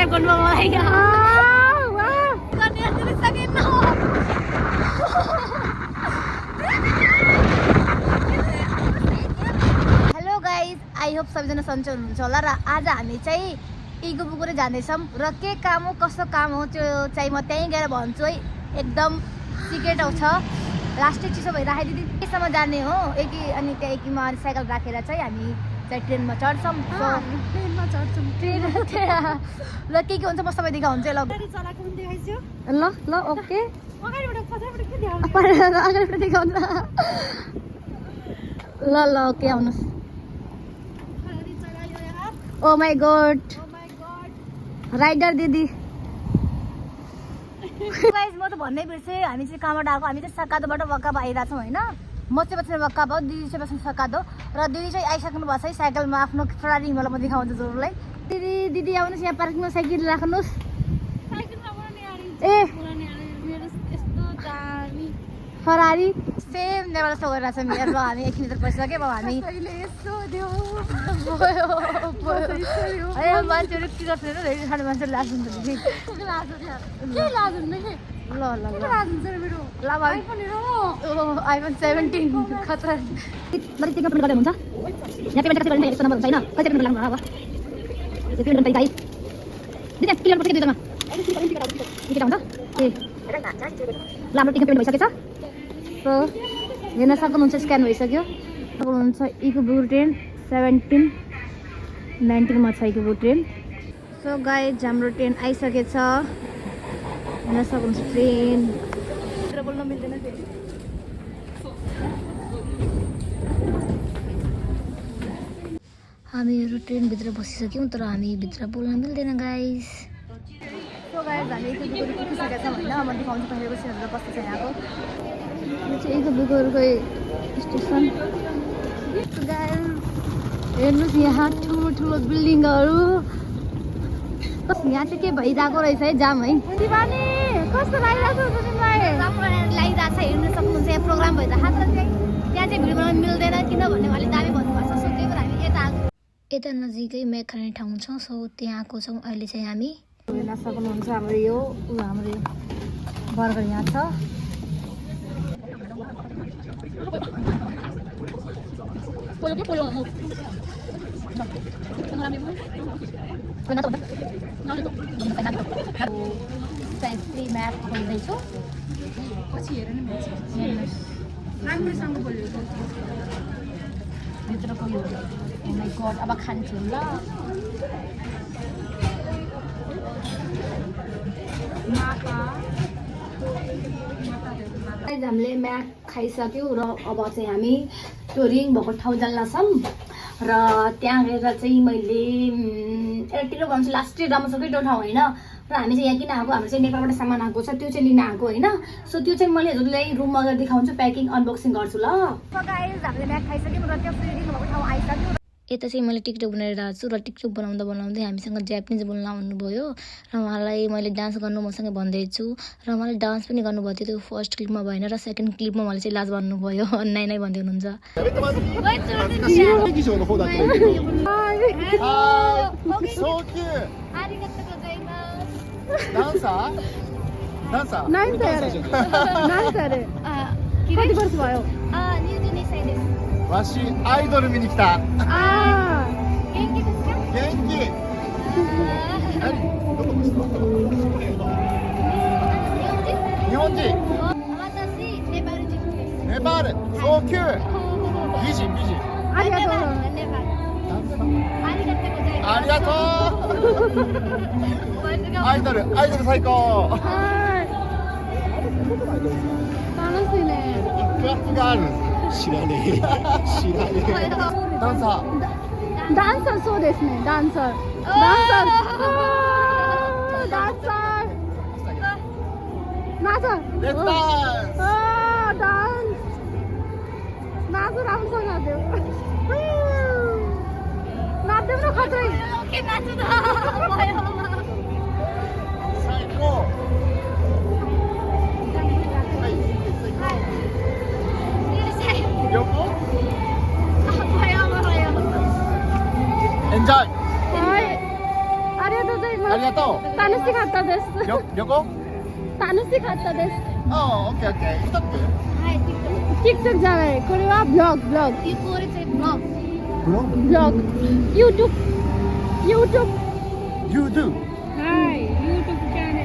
Subscribe गर्नुभयो मलाई hello guys, I hope सबैजना सन्चै हुनुहुन्छ होला। र आज हामी चाहिँ इगुबुगुरे जाँदैछौँ र के काम हो कस्तो काम हो त्यो चाहिँ म त्यहीँ गएर भन्छु है। एकदम सिक्रेट छ, लास्टै चिसो भइराखेको त्यहीसम्म जाने हो एकी। अनि त्यहाँ एकीमा साइकल राखेर चाहिँ हामी चाहिँ ट्रेनमा चढ्छौँ। ट्रेन र के हुन्छ म सबै देखाउँछु ल। ल ओके, अगाडिबाट देखाउँछ ल ओके आउनुहोस्। ओ माई गॉड, राइडर दिदी। गाइस म त भन्नै बिर्सेँ, हामी चाहिँ कहाँबाट आएको। हामी चाहिँ सकादोबाट वक्काब आइरहेको छौँ होइन। म चाहिँ बस्ने वक्काब हो, दिदी चाहिँ बस्ने सकादो। र दिदी चाहिँ आइसक्नु भएको छ है साइकलमा, आफ्नो फरारी हिमालय म देखाउँछु जरुरलाई। दिदी आउनुहोस्, यहाँ पार्किङमा साइकल राख्नुहोस्। ए फरारी सेम लेभल सो गरिरहेको छ मेरो। हामी 1 मिटर परिसक्यो। अब हामी मान्छेहरू के गर्छ सानो मान्छेहरू लाज हुन्छ आइफोन 17 खतरा। हुन्छ यहाँ पेमेन्ट कति गर्ने यस्तो नम्बर हुन्छ होइन, कति पेमेन्ट लाग्नु अब त्यो पेमेन्ट तरिका है दिदी। क्लियर पर्छ कि दुईजना टिकट हुन्छ ए ल। हाम्रो टिकट पेमेन्ट भइसकेछ। सो हेर्न सक्नुहुन्छ, स्क्यान भइसक्यो। अब हुन्छ इगुबुगुरे ट्रेन 17-19 छ इगुबुगुरे ट्रेन। सो गाइज हाम्रो ट्रेन आइसकेछ, हेर्न सक्नुहुन्छ ट्रेन। बोल्न मिल्दैन हामीहरू ट्रेनभित्र बसिसक्यौँ, तर हामी भित्र बोल्न मिल्दैन गाइस। सो गाइस हामी इगुबुगुरे पुगिसकेका छौँ होइन। म देखाउँछु तपाईँको सीनहरू कस्तो छ यहाँको। यो चाहिँ इगुबुगुरेको स्टेसन। हेर्नुहोस् यहाँ ठुलो बिल्डिङहरू। यहाँ चाहिँ के भइरहेको रहेछ है, जाम है। कस्तो लागिरहेको छ तिमीलाई? लागिरहेको छ, हेर्नु सक्नुहुन्छ। यहाँ प्रोग्राम भइरहेको छ चाहिँ त्यहाँ चाहिँ भिडियो बनाउनु मिल्दैन किनभने उहाँले दामी भन्नुभएको छ। सो त्यही भएर हामी यता नजिकै म्याक खाने ठाउँ छ। सो त्यहाँ आएको छौँ अहिले चाहिँ हामी। हेर्न सक्नुहुन्छ हाम्रो यो हाम्रो बर्गर यहाँ छ। म्याप खोल्दैछु, पछि हेर्नु राम्रोसँग बोल्यो भित्रको यो। ओ माई गॉड, अब खान्छु ल। हामीले म्याक खाइसक्यौँ र अब चाहिँ हामी त्यो रिङ भएको ठाउँ जान्छौँ। र त्यहाँ गएर चाहिँ मैले एउटा टिकट भन्छु लास्टै राम्रोसँगै त्यो ठाउँ होइन। र हामी चाहिँ यहाँ किन आएको, हाम्रो चाहिँ नेपालबाट सामान आएको छ, त्यो चाहिँ लिन आएको होइन। सो त्यो चाहिँ मैले हजुरलाई रुममा गएर देखाउँछु, प्याकिङ अनबक्सिङ गर्छु ल। हामीले म्याक खाइसक्यौँ र त्यो रिङ भएको ठाउँ आइसक्यो। यता चाहिँ मैले टिकटक बनाएर आएको छु। र टिकटक बनाउँदै हामीसँग जापानिज बोल्न आउनुभयो र उहाँलाई मैले डान्स गर्नु मसँग भन्दैछु। र उहाँले डान्स पनि गर्नुभएको थियो, त्यो फर्स्ट क्लिपमा भएन। र सेकेन्ड क्लिपमा उहाँले चाहिँ लाज भन्नुभयो, नै भन्दै हुनुहुन्छ। कति वर्ष भयो? わしアイドル見に来た。元気ですか？元気。何？どこですか？日本人。私ネパール人です。ネパール。早急。美人。ありがとう。ありがとう。アイドル最高。楽しいね。クラップがある。知らねえ。ダンサーそうですね。ダンサー。レッツダンス。नाच्नु राम्रोसँग नाच्यो। नाच्दै न खतरै। के नाच्नु त भयो।最高。旅行？भयो。エンジョイ。はい。ありががとうございます。ありがと楽しかったです。う。旅行？楽しかったです。ああ、オッケーオッケー。ストップ。はい、TikTok じゃない。これはブログ。You call it a blog. ブログ？ブログ。YouTube。YouTube。 You do? はい、YouTube チャンネ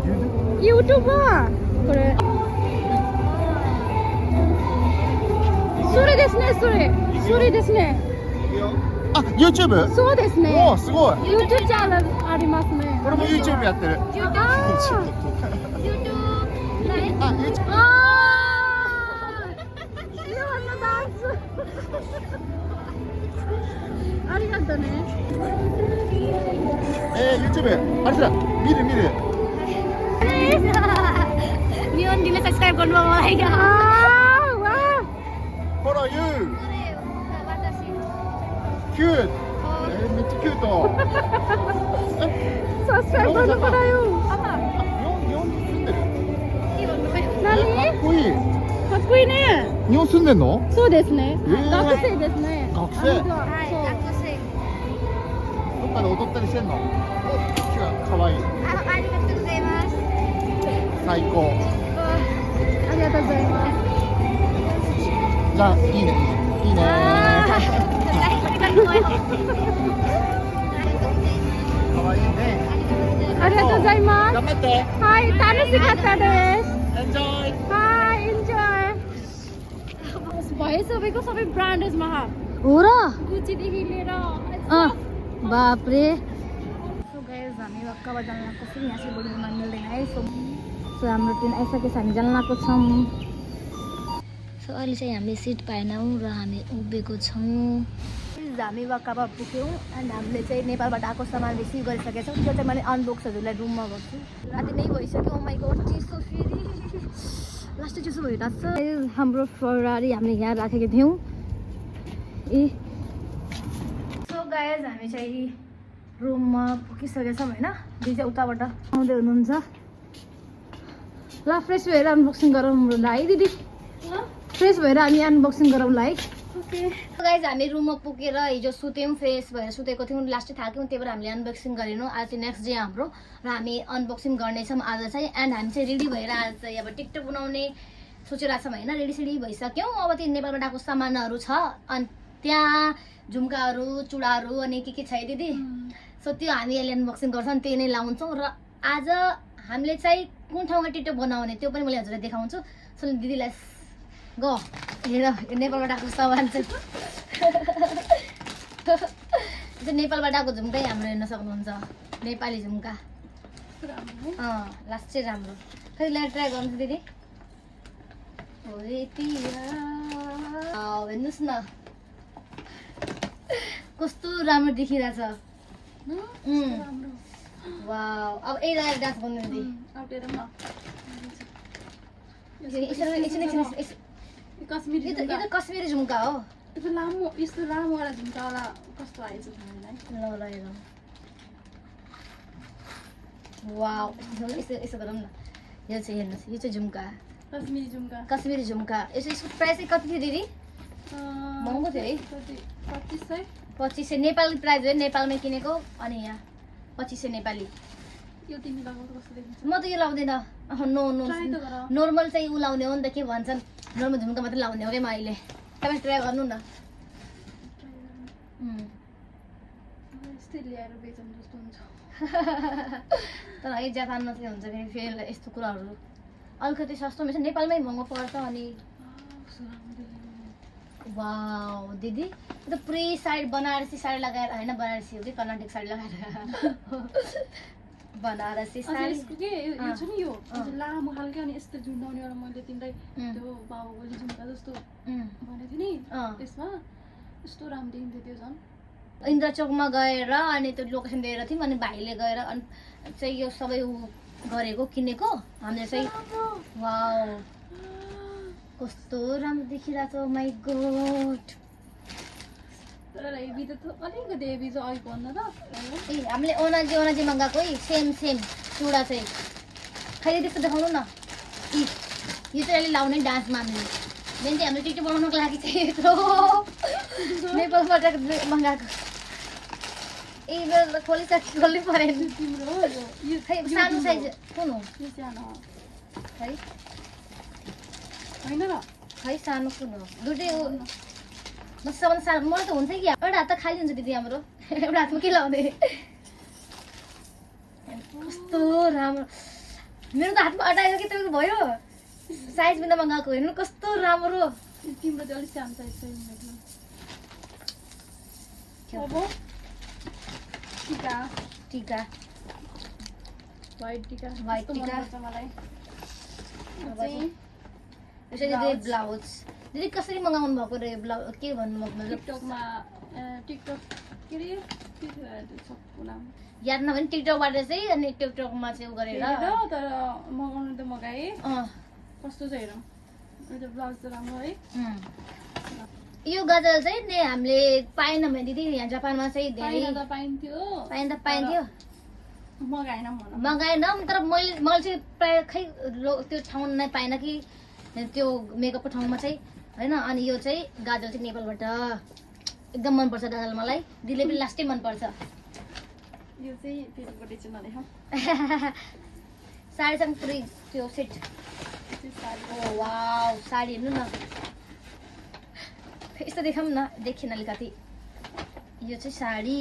You do? ル。YouTube はこれ。それですね、それですね。あ、YouTube？そうですね。おお、すごい。 YouTube チャンネルありますね。これも YouTube やってる。YouTube。あ、YouTube。ありがとうね。YouTube。あれだ。見る。Mion dile subscribe गर्नु मलाई क्या Follow you。キュート。めっちゃキュート。subscribe गर्नु पर्यो日本に住んでる。何かっこいい。かっこいいね。日本住んでんの？そうですね。ー学生ですね。学生あの人はどっかで踊ったりしてんの？かわいい。ありがとうございます。最高。ありがとうございます。じゃあ、いいね。いいね。かわいいね。ありがとうございます。頑張って。はい、楽しかったです。Enjoy。はい、enjoy。भाइ सबैको सबै ब्रान्डेजमा हो र गुचीदेखि लिएर बापरे सो गाइस हामी वाक्काबा जान लाग्छ फेरि यहाँ चाहिँ बोल्न मिल्दैन है सो हाम्रो ट्रेन आइसकेछ हामी जान लाग्छ छौँ सो अहिले चाहिँ हामीले सिट पाएनौँ र हामी उभिएको छौँ हामी वाक्काबा पुग्यौँ एन्ड हामीले चाहिँ नेपालबाट आएको सामान रिसिभ गरिसकेछौँ त्यो चाहिँ मैले अनबक्स हजुरलाई रुममा गर्छु राति नै भइसक्यो माइ गॉड चिसो फेरि लास्ट चिसो भइरहेको छ हाम्रो फरारी हामीले यहाँ राखेको थियौँ सो गाइस हामी चाहिँ रुममा पुगिसकेछौँ होइन दिदी चाहिँ उताबाट आउँदै हुनुहुन्छ ल फ्रेस भएर अनबक्सिङ गरौँ ल है दिदी फ्रेस भएर हामी अनबक्सिङ गरौँ ल है गाइस हामी रुममा पुगेर हिजो सुत्यौँ फ्रेस भएर सुतेको थियौँ लास्टै थाक्यौँ त्यही भएर हामीले अनबक्सिङ गरेनौँ आज चाहिँ नेक्स्ट डे हाम्रो र हामी अनबक्सिङ गर्नेछौँ आज चाहिँ एन्ड हामी चाहिँ रेडी भएर आज चाहिँ अब टिकटक बनाउने सोचिरहेको छौँ होइन रेडी भइसक्यौँ अब त्यो नेपालबाट आएको सामानहरू छ अनि त्यहाँ झुम्काहरू चुडाहरू अनि के छ है दिदी सो त्यो हामी अहिले अनबक्सिङ गर्छौँ त्यही नै लाउँछौँ र आज हामीले चाहिँ कुन ठाउँमा टिकटक बनाउने त्यो पनि मैले हजुरलाई देखाउँछु सो दिदीलाई ग हेर नेपालबाट आएको सामान चाहिँ नेपालबाट आएको झुम्कै हाम्रो हेर्न सक्नुहुन्छ नेपाली झुम्का लास्ट चाहिँ राम्रो खै ल्याएर ट्राई गर्नु दिदी हेर्नुहोस् न कस्तो राम्रो देखिरहेछ वाउ अब यही लगाएर डान्स गर्नु दिदी कश्मीरी झुम्का हो यस्तो लामोवाला झुम्कावाला कस्तो आएछ ल हेरौँ वाउ यसो गरौँ न यो चाहिँ हेर्नुहोस् यो चाहिँ झुम्का कश्मीरी झुम्का यसको प्राइस चाहिँ कति थियो दिदी महँगो थियो है 2500 नेपाली प्राइस हो नेपालमै किनेको अनि यहाँ 2500 नेपाली म त यो लाउँदैन नर्मल चाहिँ ऊ लाउने हो नि त के भन्छन् नर्मल झुम्का मात्रै लाउने हो क्या म अहिले तपाईँ ट्राई गर्नु न तर है जापान मात्रै हुन्छ फेरि यस्तो कुराहरू अलिकति सस्तो हुन्छ नेपालमै महँगो पर्छ अनि वाउ दिदी यो त पुरै साइड बनारसी साडी लगाएर होइन बनारसी हो कि कर्नाटक साडी लगाएर बनारसी साडी यो छ नि यो लामो खालको अनि यस्तो झुन्डाउनेवाला मैले तिमीलाई त्यो बाबुले झुम्का जस्तो भनेको थिएँ नि त्यसमा यस्तो राम्रो देखिन्थ्यो त्यो झन् इन्द्रचोकमा गएर अनि त्यो लोकेसन दिएर थियौँ अनि भाइले गएर अनि चाहिँ यो सबै गरेको किनेको हामीले चाहिँ वाउ कस्तो राम्रो देखिरहेको छ माइ गॉड तर हेभी त अलिकति हेभी चाहिँ अलिक भन्नु त ए हामीले ओनाजी मगाएको है सेम चुडा चाहिँ खै त्यस्तो देखाउनु न यो चाहिँ अहिले लाउने डान्समा हामीले मेन चाहिँ हामीले टिकटक बनाउनुको लागि चाहिँ यत्रो नेपालबाट मगाएको ए मेरो त खोल्नै परेन तिम्रो हो यो खै सानो साइज कुन हो यो सानो हो खै होइन र खै सानो कुन हो दुटै हो मसँग सानो मलाई त हुन्छ कि एउटा हात त खाली हुन्छ दिदी हाम्रो एउटा हातमा के लाउने कस्तो राम्रो मेरो त हातमा अटायो कि तपाईँको भयो साइज बिना मगाएको हेर्नु कस्तो राम्रो तिम्रो चाहिँ अलिक सानो साइज छ अब टिका टिका व्हाइट टिका White कस्तो टिका। मनपर्छ मलाई अब चाहिँ यसरी चाहिँ ब्लाउज दिदी कसरी मगाउनु भएको रे ब्लाउज के भन्नु मतलब टिकटकमा टिकटक के अरे के थियो त्यो सबको नाम याद नभए टिकटकबाट चाहिँ अनि टिकटकमा चाहिँ उ गरेर हेरेर तर मगाउनु त मगाएँ अँ कस्तो छ हेरौँ यो ब्लाउज त राम्रो है यो गजल चाहिँ नि हामीले पाएन भने दिदी यहाँ जापानमा चाहिँ धेरै पाइन त पाइन्थ्यो पाइन्थ्यो मगाएन भनौँ मगाएन तर मैले चाहिँ प्रायः खै त्यो ठाउँ नै पाएन कि त्यो मेकअपको ठाउँमा चाहिँ होइन अनि यो चाहिँ गाजल चाहिँ नेपालबाट एकदम मनपर्छ गाजल मलाई दिदीले पनि लास्टै मनपर्छ यो चाहिँ फेसबुकबाट चाहिँ नदेखाउँ साडीसँग पुरै त्यो सेट त्यो साडी ओ वाउ साडी हेर्नु न यस्तो देखाउँ न देखिन अलिकति यो चाहिँ साडी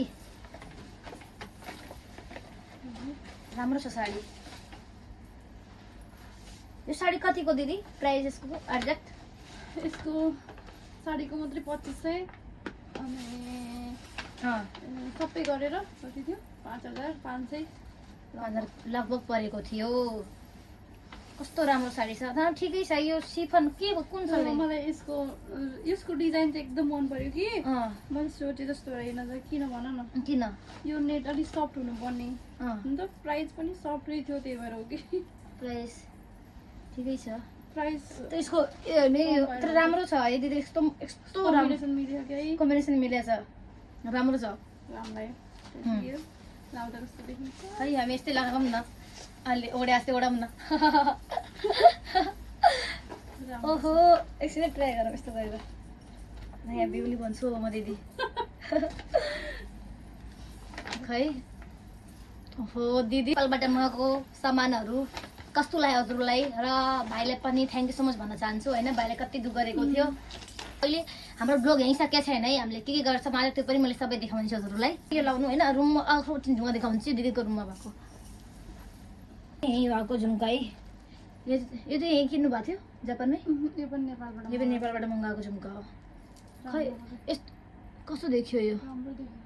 राम्रो छ साडी यो साडी कतिको दिदी प्राइस यसको एक्ज्याक्ट यसको साडीको मात्रै 2500 अनि सबै गरेर कति थियो 5500 लगभग परेको थियो कस्तो राम्रो साडी छ तर ठिकै छ यो सिफन के कुन छ तर मलाई यसको डिजाइन चाहिँ एकदम मन पर्यो कि अँ मैले सोचे जस्तो रहेन त किन भन न किन यो नेट अलिक सफ्ट हुनुपर्ने अँ हुन त प्राइस पनि सफ्टै थियो त्यही भएर हो कि प्राइस ठिकै छ प्राइस त्यसको तर राम्रो छ है दिदी यस्तो यस्तो राम्रो कम्बिनेसन मिल्यो कि है कम्बिनेसन मिलेछ राम्रो छ राम्रै लाउँदा कस्तो देखिन्छ खै हामी यस्तै लगाऊँ न अहिले ओडे जस्तै ओडाउँ न ओहो एकछिन ट्राई गरौँ यस्तो गरेर नयाँ बिउली भन्छु म दिदी खै ओहो दिदी नेपालबाट मगाएको सामानहरू कस्तो लाग्यो हजुरलाई र भाइलाई पनि थ्याङ्क यू सो मच भन्न चाहन्छु होइन भाइले कति दुःख गरेको थियो अहिले हाम्रो ब्लग यहीँ सकेको छैन है हामीले के गर्छ मलाई त्यो पनि मैले सबै देखाउँछु हजुरलाई के लाउनु होइन रुममा झुम्का देखाउँछु दिदीको रुममा भएको यहीँ भएको झुम्का है यो चाहिँ यहीँ किन्नु भएको थियो जापानमै यो पनि नेपालबाट यो पनि नेपालबाट मगाएको झुम्का हो खै यस्तो कस्तो देखियो यो राम्रो देखियो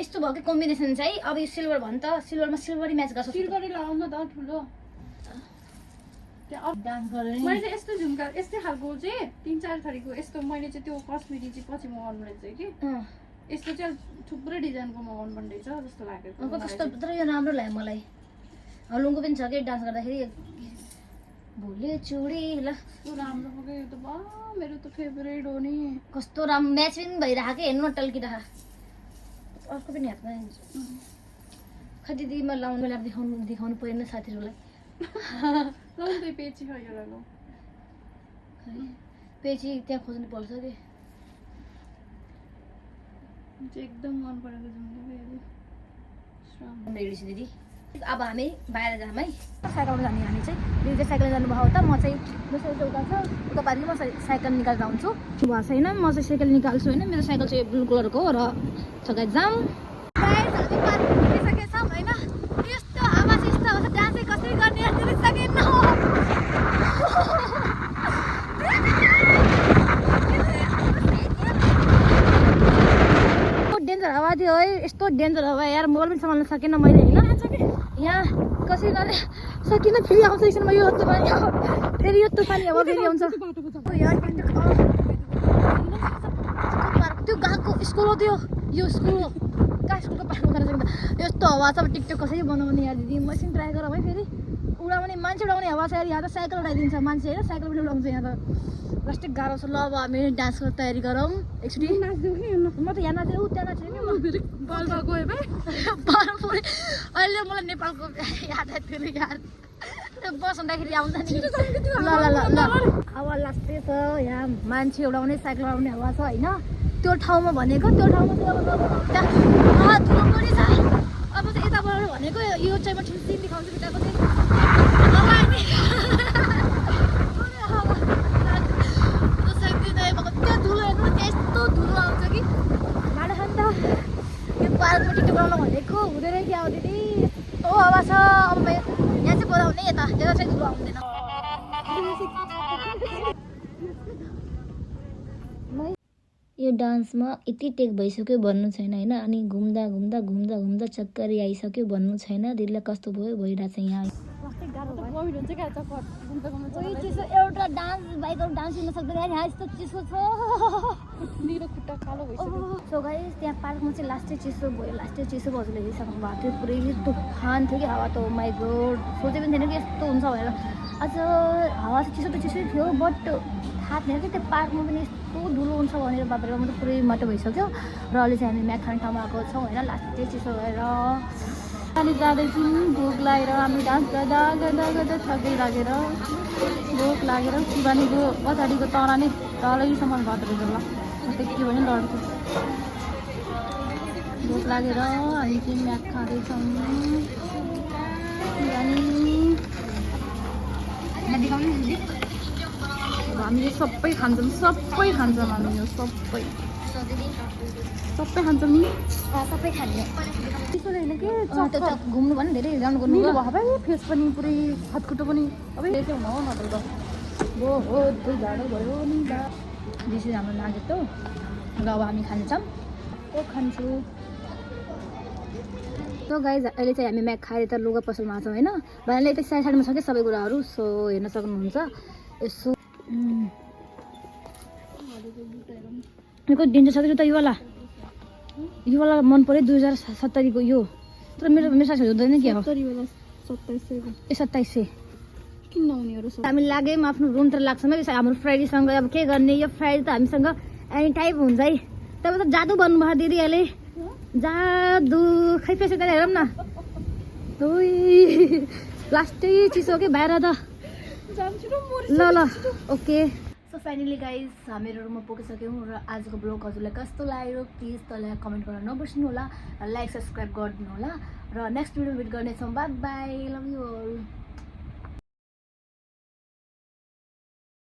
यस्तो भयो कि कम्बिनेसन चाहिँ अब यो सिल्भर भयो नि त सिल्भरमा सिल्भरी म्याच गर्छ सिलगढी लगाउन त ठुलो डान्स गरेर मैले चाहिँ यस्तो झुम्का यस्तै खालको चाहिँ 3-4 थरीको यस्तो मैले चाहिँ त्यो कश्मिरी चाहिँ पछि मगाउनु रहेछ कि यस्तो चाहिँ थुप्रै डिजाइनको मगाउनु पर्ने रहेछ जस्तो लागेको कस्तो तर यो राम्रो लाग्यो मलाई हलुङको पनि छ कि डान्स गर्दाखेरि भोलि चुडी ल कस्तो राम्रो हो कि यो त बा मेरो त फेभरेट हो नि कस्तो राम्रो म्याच पनि भइरहेको कि हेर्नु न टल्किरह अर्को पनि हातमा खै दिदी म लाउनु बेला देखाउनु परेन साथीहरूलाई लाउनु पेची खै यो लगाउ पेची त्यहाँ खोज्नु पर्छ कि चाहिँ एकदम मन परेको झुम्का रेडी छ दिदी अब हामी बाहिर जाऊँ है साइकलमा जाने हामी चाहिँ दिदी चाहिँ साइकल जानुभयो त म चाहिँ दोस्रो चौका छ उता पारि म साइकल निकालेर जान्छु भएको छैन म चाहिँ साइकल निकाल्छु होइन मेरो साइकल चाहिँ ब्लू कलरको हो र सगाइ जाऊँ पुगिसकेछौँ होइन यस्तो हावा चाहिँ यस्तो आउँछ त्यहाँ चाहिँ कसरी गर्ने सकेन डेन्जर हावा थियो है यस्तो डेन्जर हावा यार मोबाइल पनि सम्हाल्न सकेन मैले होइन यहाँ कसरी गर्ने सकिनँ फेरि आउँछ एकछिनमा यो तुफानी फेरि यो तुफानी हावा फेरि आउँछ त्यो गएको स्कुल हो त्यो यो स्कुल हो कहाँ स्कुलको पार्नु गर्न सकिँदा यस्तो हावा छ अब टिकटक कसरी बनाउने यार दिदी मसिन ट्राई गरौँ है फेरि उडाउने मान्छे उडाउने हावा छ यार यहाँ त साइकल उडाइदिन्छ मान्छे होइन साइकल पनि उडाउँछ यहाँ त लास्टै गाह्रो छ ल अब हामी डान्सको तयारी गरौँ एकचोटि नाच्दिउँ कि म त यहाँ नाचेँ ऊ त्यहाँ नाचेँ नि बलमा गयो भाइ अहिले मलाई नेपालको याद आयो यार बस हुँदाखेरि आउँदा नि ल अब लास्टै छ यहाँ मान्छे उडाउने साइकल उडाउने हावा छ होइन त्यो ठाउँमा भनेको त्यो ठाउँमा चाहिँ अब यो चाहिँ म ठिक देखाउँछु भित्रको चाहिँ त्यो धुलो हेर्नु त्यस्तो धुलो आउँछ कि गाडा खान्छ यो पार्कमा टिकट बनाउनु भनेको हुँदैन कि आउँदैन यस्तो हावा छ अब यहाँ चाहिँ बोलाउने यता चाहिँ धुलो आउँदैन यो डान्समा यति टेक भइसक्यो भन्नु छैन होइन अनि घुम्दा घुम्दा घुम्दा घुम्दा चक्करी आइसक्यो भन्नु छैन दिललाई कस्तो भयो भइरहेछ यहाँ एउटा डान्स बाइकको डान्स हुन सक्दैन यहाँ यस्तो चिसो छ मेरो खुट्टा कालो भइसक्यो सो गाइस त्यहाँ पार्कमा चाहिँ लास्टै चिसो भयो लास्टै चिसो हजुरले हेरिसक्नु भएको थियो पुरै तुफान थियो कि हावा त माई गॉड सोचे पनि थिएन कि यस्तो हुन्छ भनेर अझ हावा चाहिँ चिसो त चिसै थियो बट थाहा थिएन कि त्यो पार्कमा पनि यस्तो धुलो हुन्छ भनेर बाबाले म त पुरै माटो भइसक्यो र अहिले चाहिँ हामी म्याक खाने ठाउँमा आएको छौँ होइन लास्टै चिसो भएर अनि जाँदैछौँ भोक लागेर हामी डान्स गर्दा गर्दा गर्दा थकै लागेर भोक लागेर शिवानीको पछाडिको तरा नै तलैसम्म घटेर ल त्यो के भने लड्छु भोक लागेर हामी चाहिँ म्याक खाँदैछौँ हामीले सबै खान्छौँ हामी यो सबै खान्छौँ नि सबै खाने चिसो होइन के घुम्नु भने धेरै राम्रो गर्नु निलो भयो भाइ फेस पनि पुरै हातखुट्टो पनि अब यसो हुन हो न त हो त्यो झाडो भयो नि बेसी राम्रो लाग्यो त र अब हामी खान्छौँ खान्छु सो गाइज अहिले चाहिँ हामी म्याक खाएर त लुगा पसलमा छौँ होइन भाइले यता साइडमा छ कि सबै कुराहरू सो हेर्न सक्नुहुन्छ यसो डेन्जर छ कि त यो वाला मन पऱ्यो 2070 को यो तर मेरो साथीहरू हुँदैन क्या हो 2700 किन नहुनेहरू हामी लाग्यौँ आफ्नो रुम तिर लाग्छ हाम्रो फ्राइडेसँग अब के गर्ने यो फ्राइडे त हामीसँग एनी टाइप हुन्छ है तपाईँ त जादु भन्नुभयो दिदीहरूले जादु खै पैसा त हेरौँ न लास्टै चिसो के बाहिर त ल ओके सो फाइनली गाइज हामीहरू रुममा पुगिसक्यौँ र आजको ब्लग हजुरलाई कस्तो लाग्यो प्लिज तँलाई कमेन्ट गर्न नबिर्सिनु होला लाइक सब्सक्राइब गरिदिनु होला र नेक्स्ट भिडियो भेट गर्नेछौँ bye bye love you all